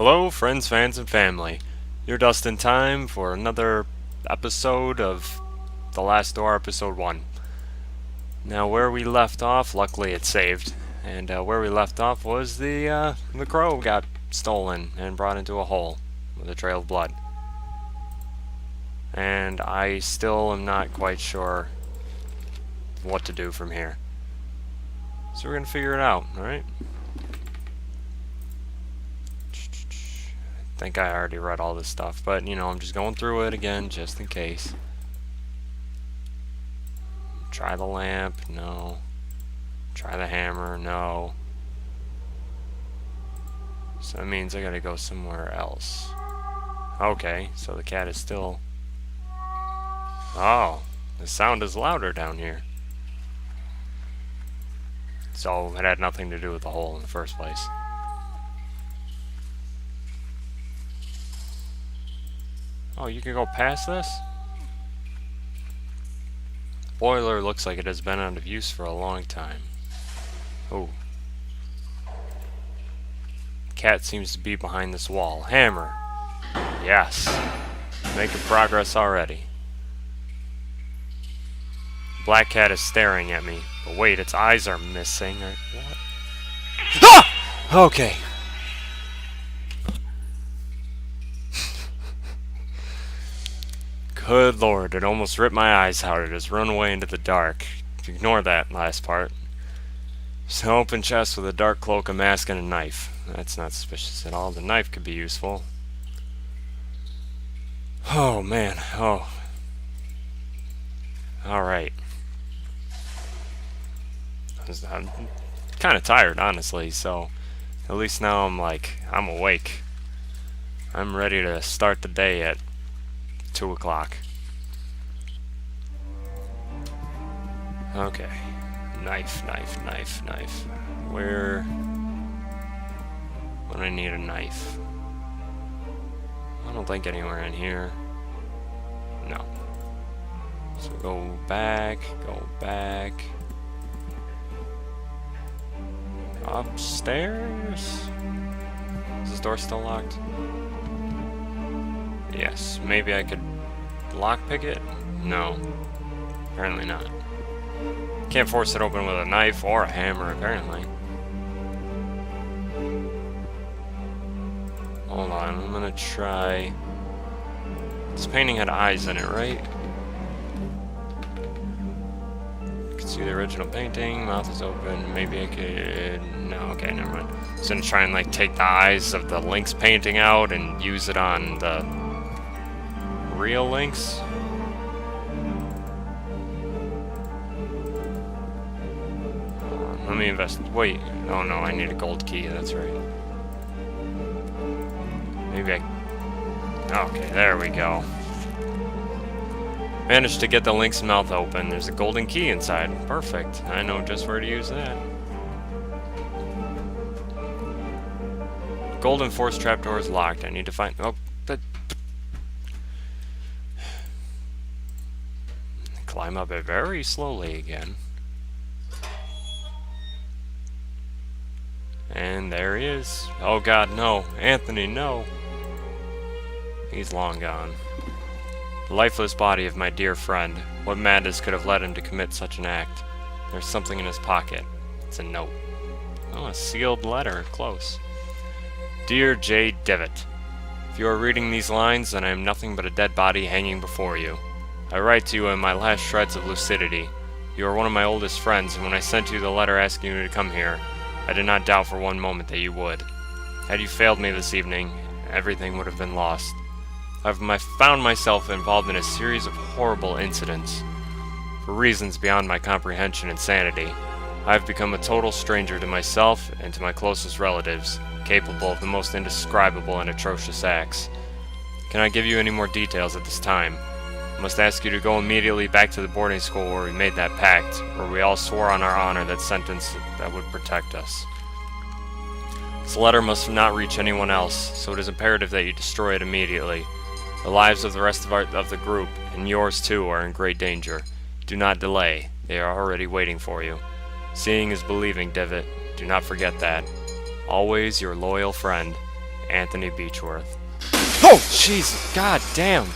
Hello, friends, fans, and family. You're DustIn time for another episode of The Last Door, Episode 1. Now, where we left off, luckily it's saved, and where we left off was the crow got stolen and brought into a hole with a trail of blood. And I still am not quite sure what to do from here. So we're gonna figure it out, alright? I think I already read all this stuff, but you know, I'm just going through it again just in case. Try the lamp, no. Try the hammer, no. So that means I gotta go somewhere else. Okay, so the cat is still... Oh, the sound is louder down here. So it had nothing to do with the hole in the first place. Oh, you can go past this? Boiler looks like it has been out of use for a long time. Oh. Cat seems to be behind this wall. Hammer. Yes. Making progress already. Black cat is staring at me. But wait, its eyes are missing. Or what? Ah! Okay. Good lord, it almost ripped my eyes out. It has run away into the dark. Ignore that last part. It's an open chest with a dark cloak, a mask, and a knife. That's not suspicious at all. The knife could be useful. Oh, man. Oh. Alright. I'm kind of tired, honestly, so at least now I'm awake. I'm ready to start the day at 2 o'clock. Okay. Knife. Where would I need a knife? I don't think anywhere in here. No. So go back. Upstairs? Is this door still locked? Yes, maybe I could lockpick it? No. Apparently not. Can't force it open with a knife or a hammer, apparently. Hold on, I'm gonna try... This painting had eyes in it, right? You can see the original painting, mouth is open, maybe I could... No, okay, never mind. I was gonna try and take the eyes of the Lynx painting out and use it on the real Lynx. Let me invest. Wait. Oh no, I need a gold key. That's right. Maybe I... Okay, there we go. Managed to get the Lynx mouth open. There's a golden key inside. Perfect. I know just where to use that. Golden force trapdoor is locked. I need to find... Oh, but... Climb up it very slowly again. And there he is. Oh god, no. Anthony, no. He's long gone. The lifeless body of my dear friend. What madness could have led him to commit such an act? There's something in his pocket. It's a note. Oh, a sealed letter. Close. Dear J. Devitt, if you are reading these lines, then I am nothing but a dead body hanging before you. I write to you in my last shreds of lucidity. You are one of my oldest friends, and when I sent you the letter asking you to come here, I did not doubt for one moment that you would. Had you failed me this evening, everything would have been lost. I've found myself involved in a series of horrible incidents. For reasons beyond my comprehension and sanity, I have become a total stranger to myself and to my closest relatives, capable of the most indescribable and atrocious acts. Can I give you any more details at this time? I must ask you to go immediately back to the boarding school where we made that pact, where we all swore on our honor that sentence that would protect us. This letter must not reach anyone else, so it is imperative that you destroy it immediately. The lives of the rest of the group, and yours too, are in great danger. Do not delay. They are already waiting for you. Seeing is believing, Devitt. Do not forget that. Always your loyal friend, Anthony Beechworth. Oh, jeez, god damn.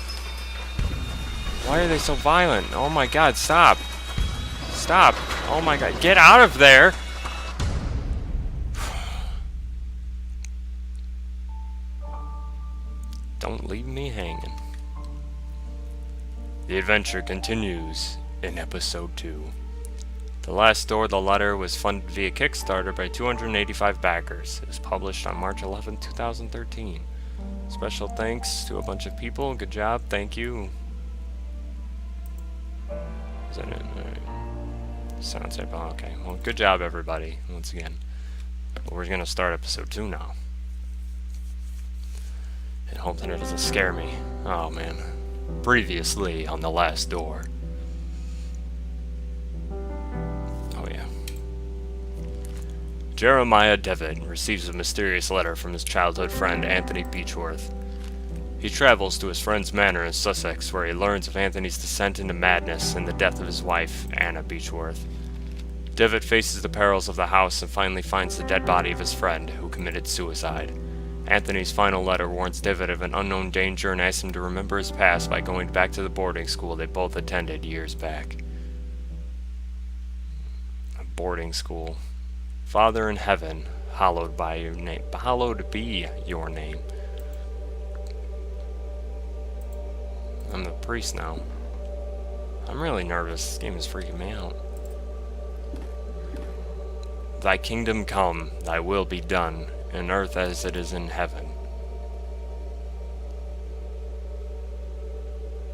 Why are they so violent? Oh my god, stop. Stop. Oh my god, get out of there. Don't leave me hanging. The adventure continues in episode 2. The Last Door, the letter was funded via Kickstarter by 285 backers. It was published on March 11, 2013. Special thanks to a bunch of people. Good job. Thank you. Is that it? Alright. Sounds like, oh, okay. Well, good job, everybody, once again. But we're going to start episode 2 now. And hope that it doesn't scare me. Oh, man. Previously on The Last Door. Oh, yeah. Jeremiah Devitt receives a mysterious letter from his childhood friend Anthony Beechworth. He travels to his friend's manor in Sussex, where he learns of Anthony's descent into madness and the death of his wife, Anna Beechworth. Devitt faces the perils of the house and finally finds the dead body of his friend, who committed suicide. Anthony's final letter warns Devitt of an unknown danger and asks him to remember his past by going back to the boarding school they both attended years back. A boarding school. Father in heaven, hallowed be your name. I'm the priest now. I'm really nervous. This game is freaking me out. Thy kingdom come, thy will be done, in earth as it is in heaven.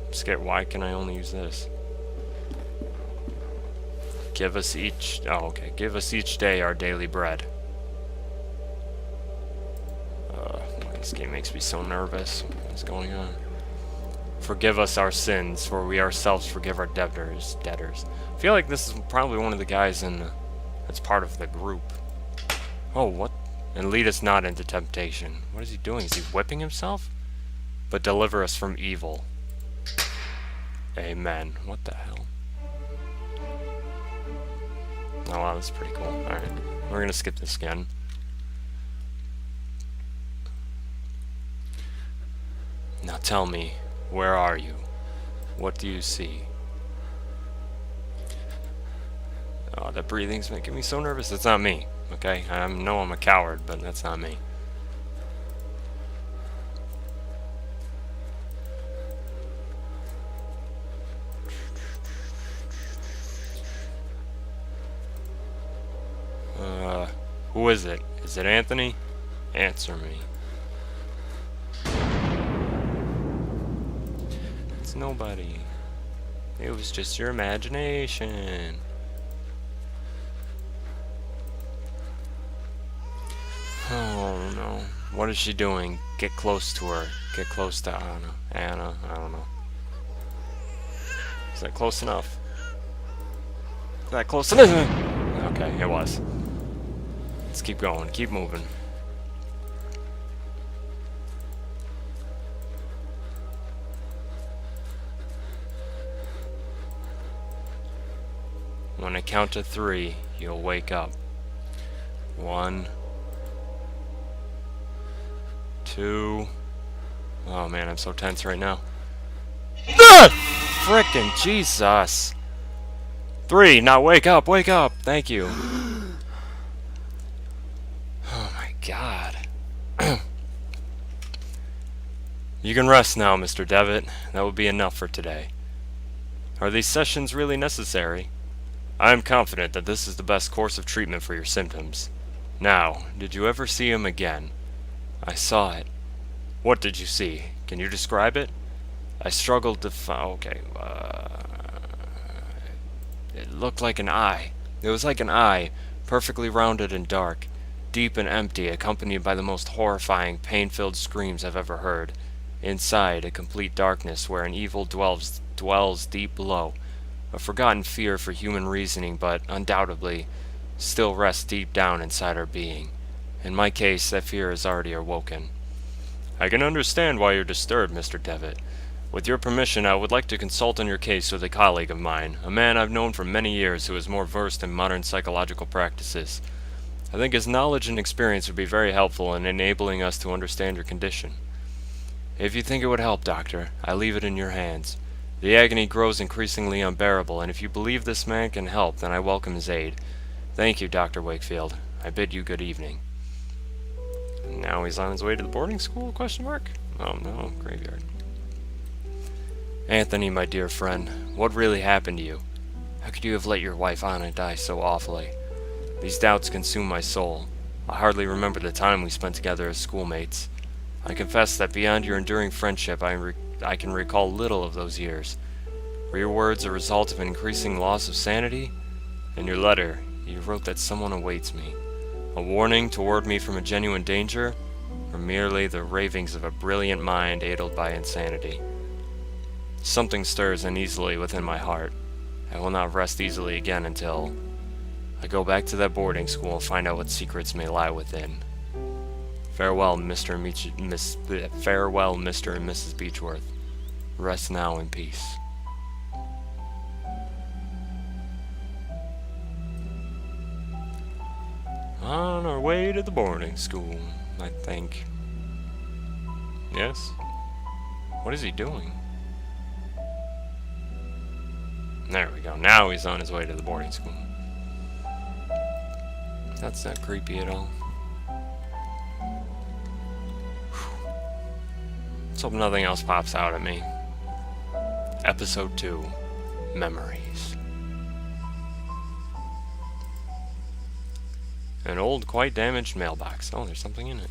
I'm scared. Why can I only use this? Give us each... Oh, okay. Give us each day our daily bread. This game makes me so nervous. What's going on? Forgive us our sins, for we ourselves forgive our debtors. I feel like this is probably one of the guys in that's part of the group. Oh, what? And lead us not into temptation. What is he doing? Is he whipping himself? But deliver us from evil. Amen. What the hell? Oh wow, that's pretty cool. Alright, we're gonna skip this again. Now tell me, where are you? What do you see? Oh, that breathing's making me so nervous. That's not me, okay? I know I'm a coward, but that's not me. Who is it? Is it Anthony? Answer me. It's nobody. It was just your imagination. Oh no. What is she doing? Get close to her. Get close to Anna. Anna, I don't know. Is that close enough? Is that close enough? Okay, it was. Let's keep going. Keep moving. When I count to 3, you'll wake up. 1, 2. Oh man, I'm so tense right now. Frickin' Jesus. 3. Now wake up, wake up. Thank you. Oh my God. You can rest now, Mr. Devitt. That will be enough for today. Are these sessions really necessary? I am confident that this is the best course of treatment for your symptoms. Now, did you ever see him again? I saw it. What did you see? Can you describe it? I struggled to it looked like an eye. It was like an eye, perfectly rounded and dark, deep and empty, accompanied by the most horrifying, pain-filled screams I've ever heard. Inside, a complete darkness where an evil dwells deep below. A forgotten fear for human reasoning, but undoubtedly still rests deep down inside our being. In my case, that fear is already awoken. I can understand why you're disturbed, Mr. Devitt. With your permission, I would like to consult on your case with a colleague of mine, a man I've known for many years who is more versed in modern psychological practices. I think his knowledge and experience would be very helpful in enabling us to understand your condition. If you think it would help, Doctor, I leave it in your hands. The agony grows increasingly unbearable, and if you believe this man can help, then I welcome his aid. Thank you, Dr. Wakefield. I bid you good evening. Now he's on his way to the boarding school, question mark? Oh no, graveyard. Anthony, my dear friend, what really happened to you? How could you have let your wife Anna die so awfully? These doubts consume my soul. I hardly remember the time we spent together as schoolmates. I confess that beyond your enduring friendship, I can recall little of those years. Were your words a result of an increasing loss of sanity? In your letter, you wrote that someone awaits me. A warning toward me from a genuine danger, or merely the ravings of a brilliant mind aided by insanity? Something stirs uneasily within my heart. I will not rest easily again until I go back to that boarding school and find out what secrets may lie within. Farewell, Mr. and Mrs. Beechworth. Rest now in peace. On our way to the boarding school, I think. Yes? What is he doing? There we go. Now he's on his way to the boarding school. That's not creepy at all. Let's hope nothing else pops out at me. Episode 2. Memories. An old, quite damaged mailbox. Oh, there's something in it.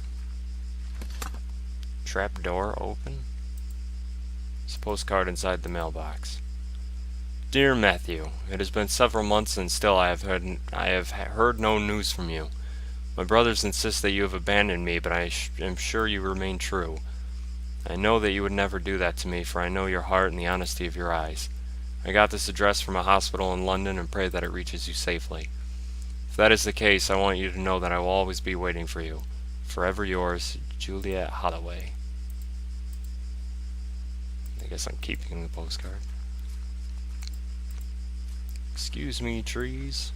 Trap door open. There's a postcard inside the mailbox. Dear Matthew, it has been several months and still I have heard no news from you. My brothers insist that you have abandoned me, but I am sure you remain true. I know that you would never do that to me, for I know your heart and the honesty of your eyes. I got this address from a hospital in London and pray that it reaches you safely. If that is the case, I want you to know that I will always be waiting for you. Forever yours, Juliet Holloway. I guess I'm keeping the postcard. Excuse me, trees.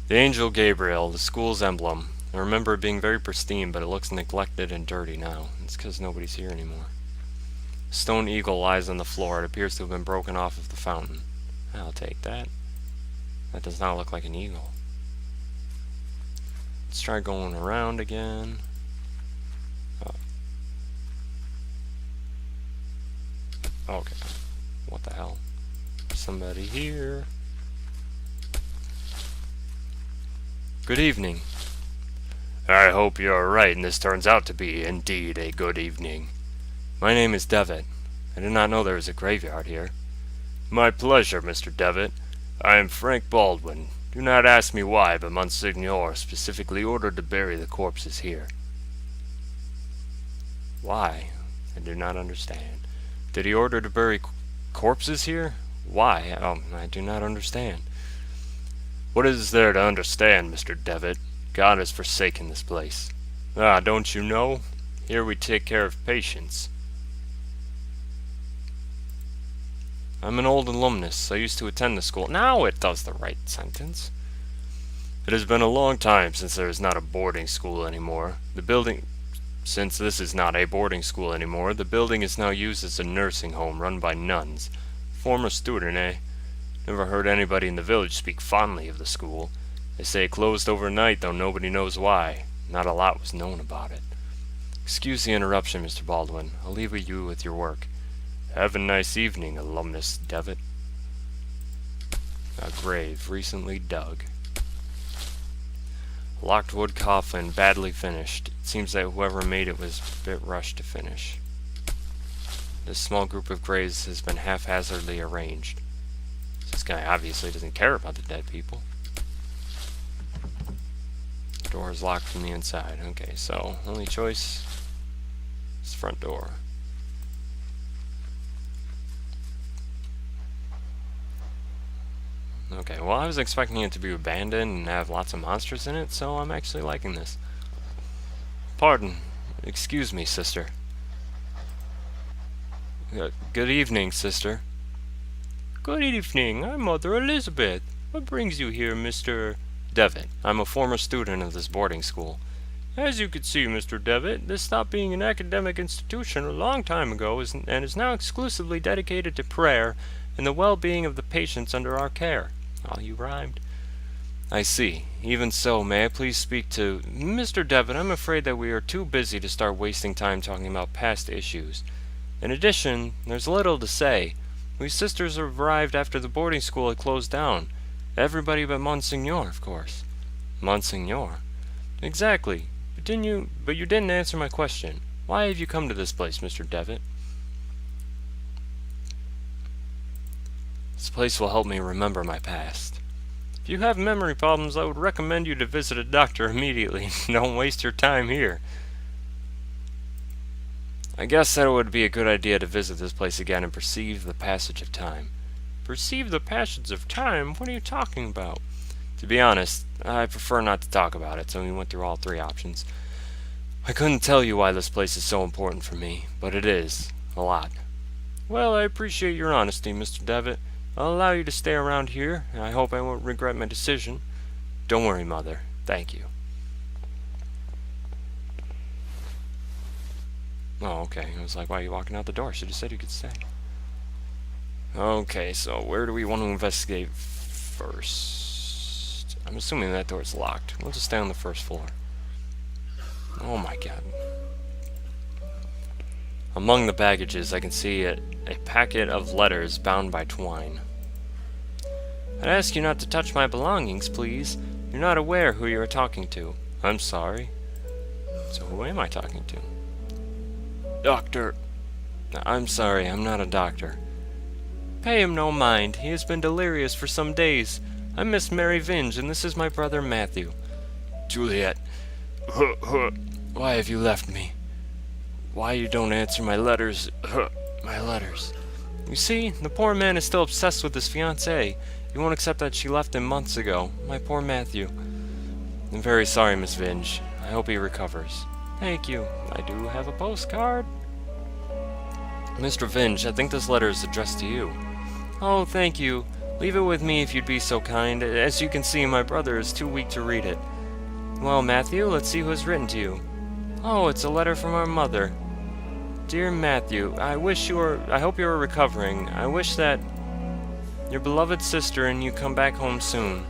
The angel Gabriel, the school's emblem. I remember it being very pristine, but it looks neglected and dirty now. It's because nobody's here anymore. A stone eagle lies on the floor. It appears to have been broken off of the fountain. I'll take that. That does not look like an eagle. Let's try going around again. Oh. Okay. What the hell? Somebody here. Good evening. I hope you're right and this turns out to be indeed a good evening. My name is Devitt. I did not know there was a graveyard here. My pleasure, Mr. Devitt. I am Frank Baldwin. Do not ask me why, but Monsignor specifically ordered to bury the corpses here. Why? I do not understand. Did he order to bury corpses here? Why? I do not understand. What is there to understand, Mr. Devitt? God has forsaken this place. Ah, don't you know? Here we take care of patients. I'm an old alumnus. I used to attend the school. Now it does the right sentence. It has been a long time since there is not a boarding school anymore. Since this is not a boarding school anymore, the building is now used as a nursing home run by nuns. Former student, eh? Never heard anybody in the village speak fondly of the school. They say it closed overnight, though nobody knows why. Not a lot was known about it. Excuse the interruption, Mr. Baldwin. I'll leave you with your work. Have a nice evening, alumnus Devitt. A grave recently dug. Locked wood coffin, badly finished. It seems that whoever made it was a bit rushed to finish. This small group of graves has been haphazardly arranged. This guy obviously doesn't care about the dead people. The door is locked from the inside. Okay, so only choice is front door. Okay, well I was expecting it to be abandoned and have lots of monsters in it, so I'm actually liking this. Pardon. Excuse me, sister. Good evening, sister. Good evening. I'm Mother Elizabeth. What brings you here, Mr. Devitt. I'm a former student of this boarding school. As you can see, Mr. Devitt, this stopped being an academic institution a long time ago and is now exclusively dedicated to prayer and the well-being of the patients under our care. Oh, you rhymed. I see. Even so, may I please speak to... Mr. Devitt, I'm afraid that we are too busy to start wasting time talking about past issues. In addition, there's little to say. We sisters arrived after the boarding school had closed down. Everybody but Monsignor, of course. Monsignor? Exactly. But you didn't answer my question. Why have you come to this place, Mr. Devitt? This place will help me remember my past. If you have memory problems, I would recommend you to visit a doctor immediately. Don't waste your time here. I guess that it would be a good idea to visit this place again and perceive the passage of time. Perceive the passage of time? What are you talking about? To be honest, I prefer not to talk about it, so we went through all three options. I couldn't tell you why this place is so important for me, but it is. A lot. Well, I appreciate your honesty, Mr. Devitt. I'll allow you to stay around here. I hope I won't regret my decision. Don't worry, Mother. Thank you. Oh, okay. I was like, why are you walking out the door? Should have said you could stay. Okay, so where do we want to investigate first? I'm assuming that door is locked. We'll just stay on the first floor. Oh my god. Among the baggages, I can see a packet of letters bound by twine. I'd ask you not to touch my belongings, please. You're not aware who you are talking to. I'm sorry. So who am I talking to? Doctor. I'm sorry, I'm not a doctor. Pay him no mind. He has been delirious for some days. I'm Miss Mary Vinge, and this is my brother Matthew. Juliet. Why have you left me? Why you don't answer my letters? My letters. You see, the poor man is still obsessed with his fiancée. He won't accept that she left him months ago. My poor Matthew. I'm very sorry, Miss Vinge. I hope he recovers. Thank you. I do have a postcard. Mr. Vinge, I think this letter is addressed to you. Oh, thank you. Leave it with me if you'd be so kind. As you can see, my brother is too weak to read it. Well, Matthew, let's see who has written to you. Oh, it's a letter from our mother. Dear Matthew, I hope you are recovering. I wish that your beloved sister and you come back home soon.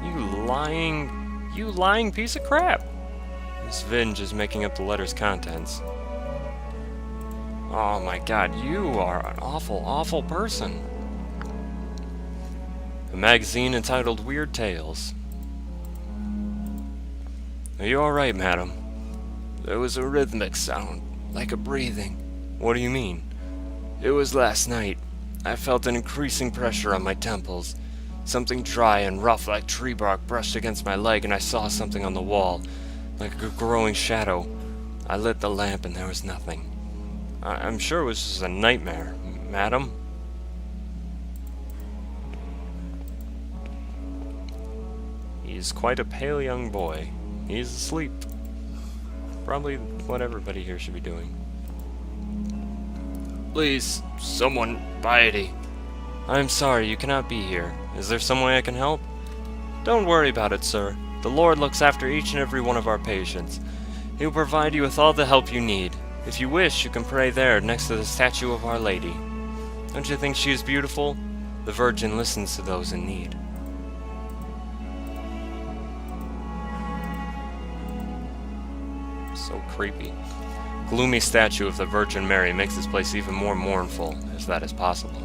You lying piece of crap. Miss Vinge is making up the letter's contents. Oh my god, you are an awful, awful person. A magazine entitled Weird Tales. Are you alright, madam? There was a rhythmic sound, like a breathing. What do you mean? It was last night. I felt an increasing pressure on my temples. Something dry and rough like tree bark brushed against my leg, and I saw something on the wall, like a growing shadow. I lit the lamp and there was nothing. I'm sure it was just a nightmare, madam. He's quite a pale young boy. He's asleep. Probably what everybody here should be doing. Please, someone, piety. I'm sorry, you cannot be here. Is there some way I can help? Don't worry about it, sir. The Lord looks after each and every one of our patients. He will provide you with all the help you need. If you wish, you can pray there, next to the statue of Our Lady. Don't you think she is beautiful? The Virgin listens to those in need. So creepy. Gloomy statue of the Virgin Mary makes this place even more mournful, if that is possible.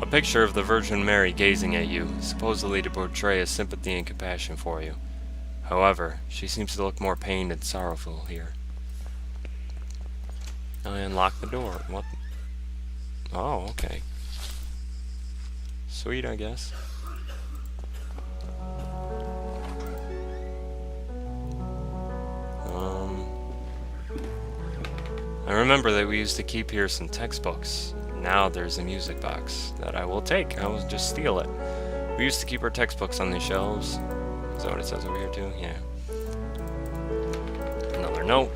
A picture of the Virgin Mary gazing at you, supposedly to portray a sympathy and compassion for you. However, she seems to look more pained and sorrowful here. I unlocked the door. What? Oh, okay. Sweet, I guess. I remember that we used to keep here some textbooks. Now there's a music box that I will take. I will just steal it. We used to keep our textbooks on these shelves. Is that what it says over here too? Yeah. Another note.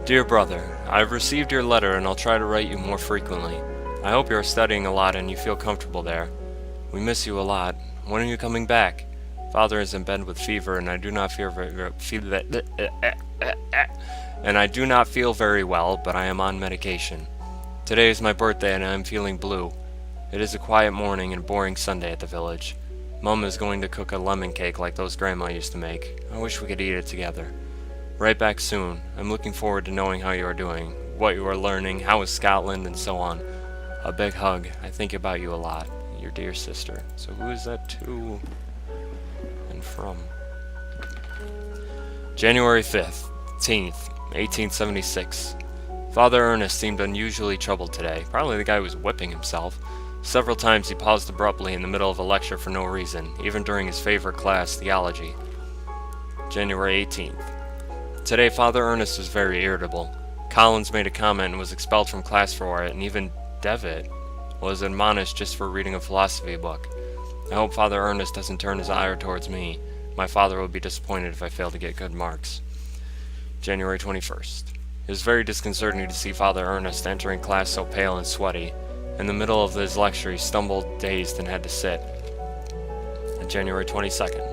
Dear brother, I have received your letter and I'll try to write you more frequently. I hope you are studying a lot and you feel comfortable there. We miss you a lot. When are you coming back? Father is in bed with fever and I do not feel very well, but I am on medication. Today is my birthday and I am feeling blue. It is a quiet morning and a boring Sunday at the village. Mum is going to cook a lemon cake like those Grandma used to make. I wish we could eat it together. Write back soon. I'm looking forward to knowing how you are doing, what you are learning, how is Scotland, and so on. A big hug. I think about you a lot. Your dear sister. So who is that to and from? January 5th, 1876. Father Ernest seemed unusually troubled today. Probably the guy was whipping himself. Several times he paused abruptly in the middle of a lecture for no reason, even during his favorite class, theology. January 18th. Today Father Ernest was very irritable. Collins made a comment and was expelled from class for it, and even Devitt was admonished just for reading a philosophy book. I hope Father Ernest doesn't turn his ire towards me. My father would be disappointed if I failed to get good marks. January 21st. It was very disconcerting to see Father Ernest entering class so pale and sweaty. In the middle of his lecture, he stumbled, dazed, and had to sit. January 22nd.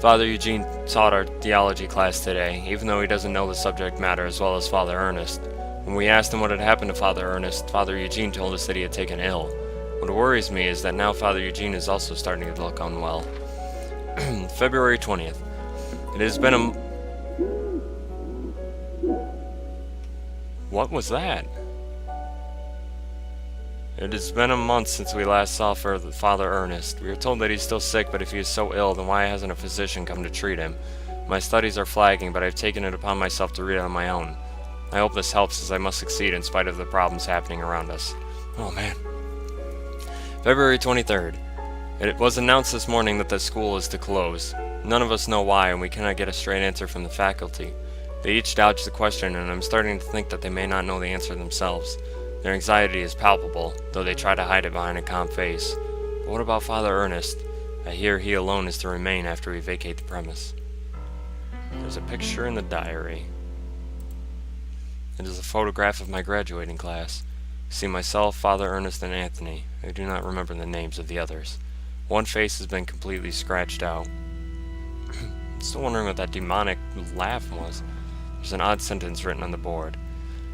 Father Eugene taught our theology class today, even though he doesn't know the subject matter as well as Father Ernest. When we asked him what had happened to Father Ernest, Father Eugene told us that he had taken ill. What worries me is that now Father Eugene is also starting to look unwell. February 20th. It has been a... What was that? It has been a month since we last saw Father Ernest. We are told that he's still sick, but if he is so ill, then why hasn't a physician come to treat him? My studies are flagging, but I've taken it upon myself to read it on my own. I hope this helps, as I must succeed in spite of the problems happening around us. Oh man. February 23rd. It was announced this morning that the school is to close. None of us know why, and we cannot get a straight answer from the faculty. They each dodged the question, and I'm starting to think that they may not know the answer themselves. Their anxiety is palpable, though they try to hide it behind a calm face. But what about Father Ernest? I hear he alone is to remain after we vacate the premise. There's a picture in the diary. It is a photograph of my graduating class. See myself, Father Ernest, and Anthony. I do not remember the names of the others. One face has been completely scratched out. I'm still wondering what that demonic laugh was. There's an odd sentence written on the board.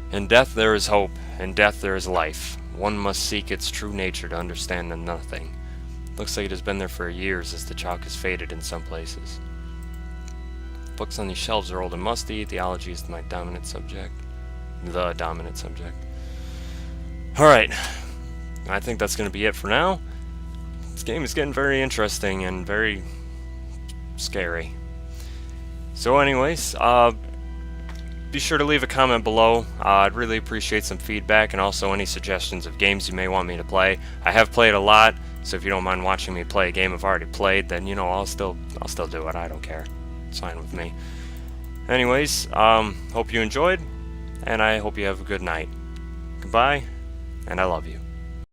In death there is hope, in death there is life. One must seek its true nature to understand nothing. Looks like it has been there for years, as the chalk has faded in some places. Books on these shelves are old and musty. Theology is my dominant subject. The dominant subject. Alright, I think that's going to be it for now. This game is getting very interesting and very scary. So anyways, be sure to leave a comment below. I'd really appreciate some feedback and also any suggestions of games you may want me to play. I have played a lot, so if you don't mind watching me play a game I've already played, then I'll still do it. I don't care. It's fine with me. Anyways, hope you enjoyed, and I hope you have a good night. Goodbye, and I love you.